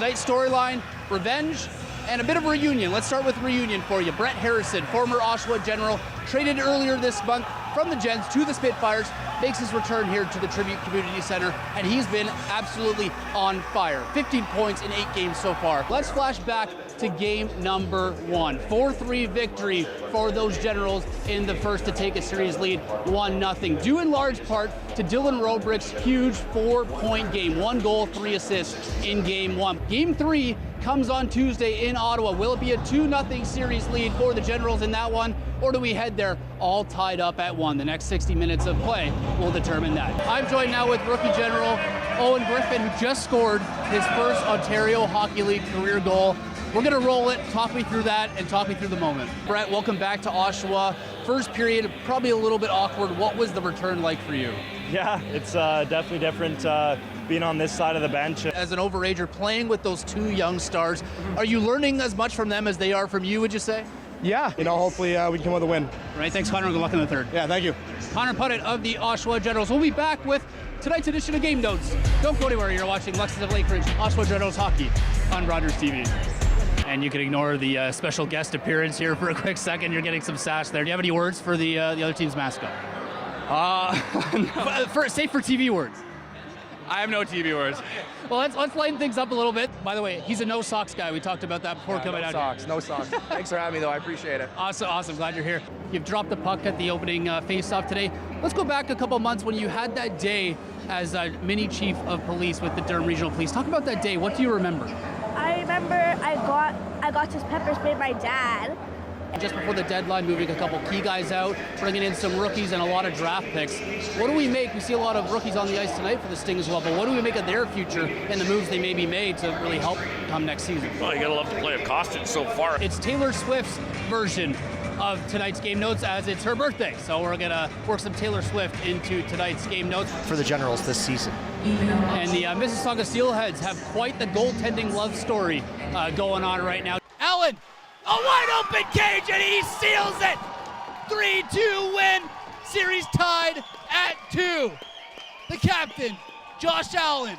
Tonight's storyline, revenge, and a bit of reunion. Let's start with reunion for you. Brett Harrison, former Oshawa General, traded earlier this month from the Gens to the Spitfires, makes his return here to the Tribute Community Center, and he's been absolutely on fire. 15 points in 8 games so far. Let's flash back to game number 1. 4-3 victory for those Generals in the first to take a series lead, 1-0. Due in large part to Dylan Robrick's huge 4-point game. 1 goal, 3 assists in game 1. Game 3 comes on Tuesday in Ottawa. Will it be a 2-0 series lead for the Generals in that one, or do we head there all tied up at 1? The next 60 minutes of play will determine that. I'm joined now with rookie General Owen Griffin, who just scored his first Ontario Hockey League career goal. We're going to roll it, talk me through that, and talk me through the moment. Brett, welcome back to Oshawa. First period, probably a little bit awkward. What was the return like for you? Yeah, it's definitely different being on this side of the bench. As an overager, playing with those 2 young stars, are you learning as much from them as they are from you, would you say? Yeah, hopefully we can come with a win. Right, thanks Connor, good luck in the third. Yeah, thank you. Connor Punnett of the Oshawa Generals. We'll be back with tonight's edition of Game Notes. Don't go anywhere, you're watching Lexus of Lakeridge, Oshawa Generals Hockey on Rogers TV. And you can ignore the special guest appearance here for a quick second. You're getting some sass there. Do you have any words for the other team's mascot? No. Say for TV words. I have no TV words. Well, let's lighten things up a little bit. By the way, he's a no socks guy. We talked about that before coming out here. No socks. Thanks for having me, though. I appreciate it. Awesome. Glad you're here. You've dropped the puck at the opening face-off today. Let's go back a couple months when you had that day as a mini chief of police with the Durham Regional Police. Talk about that day. What do you remember? I remember I got just pepper sprayed by Dad. Just before the deadline, moving a couple key guys out, bringing in some rookies and a lot of draft picks. What do we make? We see a lot of rookies on the ice tonight for the Sting as well, but what do we make of their future and the moves they may be made to really help come next season? Well, you gotta love to play a Costin so far. It's Taylor Swift's version of tonight's Game Notes as it's her birthday, so we're gonna work some Taylor Swift into tonight's Game Notes. For the Generals this season. And the Mississauga Steelheads have quite the goaltending love story going on right now. Allen! A wide open cage and he seals it! 3-2 win, series tied at 2. The captain, Josh Allen,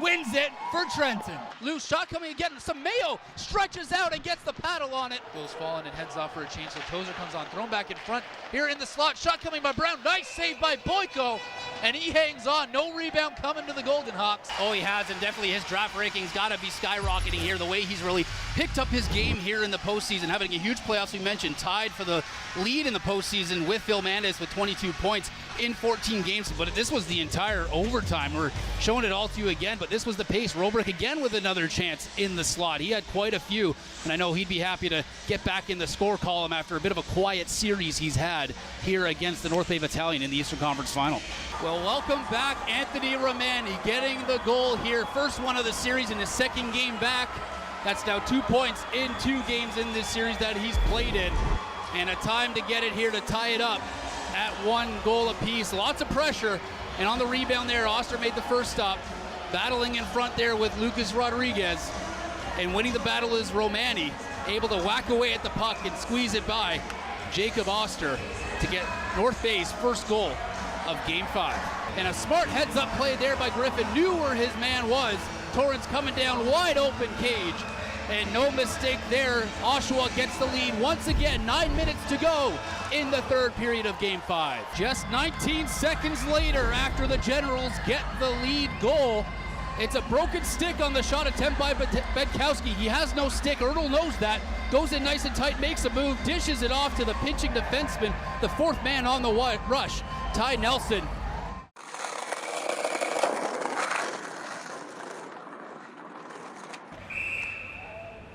wins it for Trenton. Loose shot coming again, some Mayo stretches out and gets the paddle on it. Goes falling and heads off for a change, so Tozer comes on, thrown back in front. Here in the slot, shot coming by Brown, nice save by Boyko, and he hangs on. No rebound coming to the Golden Hawks. Oh, he has, and definitely his draft ranking's got to be skyrocketing here, the way he's really picked up his game here in the postseason, having a huge playoffs. We mentioned tied for the lead in the postseason with Phil Mandis with 22 points in 14 games, but this was the entire overtime. We're showing it all to you again, but this was the pace. Robrick again with another chance in the slot. He had quite a few, and I know he'd be happy to get back in the score column after a bit of a quiet series he's had here against the North Bay Battalion in the Eastern Conference Final. Well, welcome back, Anthony Romani, getting the goal here. First one of the series in his second game back. That's now 2 points in 2 games in this series that he's played in. And a time to get it here to tie it up at 1 goal apiece. Lots of pressure, and on the rebound there, Oster made the first stop. Battling in front there with Lucas Rodriguez, and winning the battle is Romani, able to whack away at the puck and squeeze it by Jacob Oster to get North Bay's first goal of Game 5. And a smart heads-up play there by Griffin, knew where his man was. Torrance coming down, wide open cage, and no mistake there. Oshawa gets the lead once again. 9 minutes to go in the third period of Game 5. Just 19 seconds later, after the Generals get the lead goal, it's a broken stick on the shot attempt by Bedkowski. He has no stick. Ertl knows that. Goes in nice and tight, makes a move, dishes it off to the pinching defenseman, the 4th man on the rush. Ty Nelson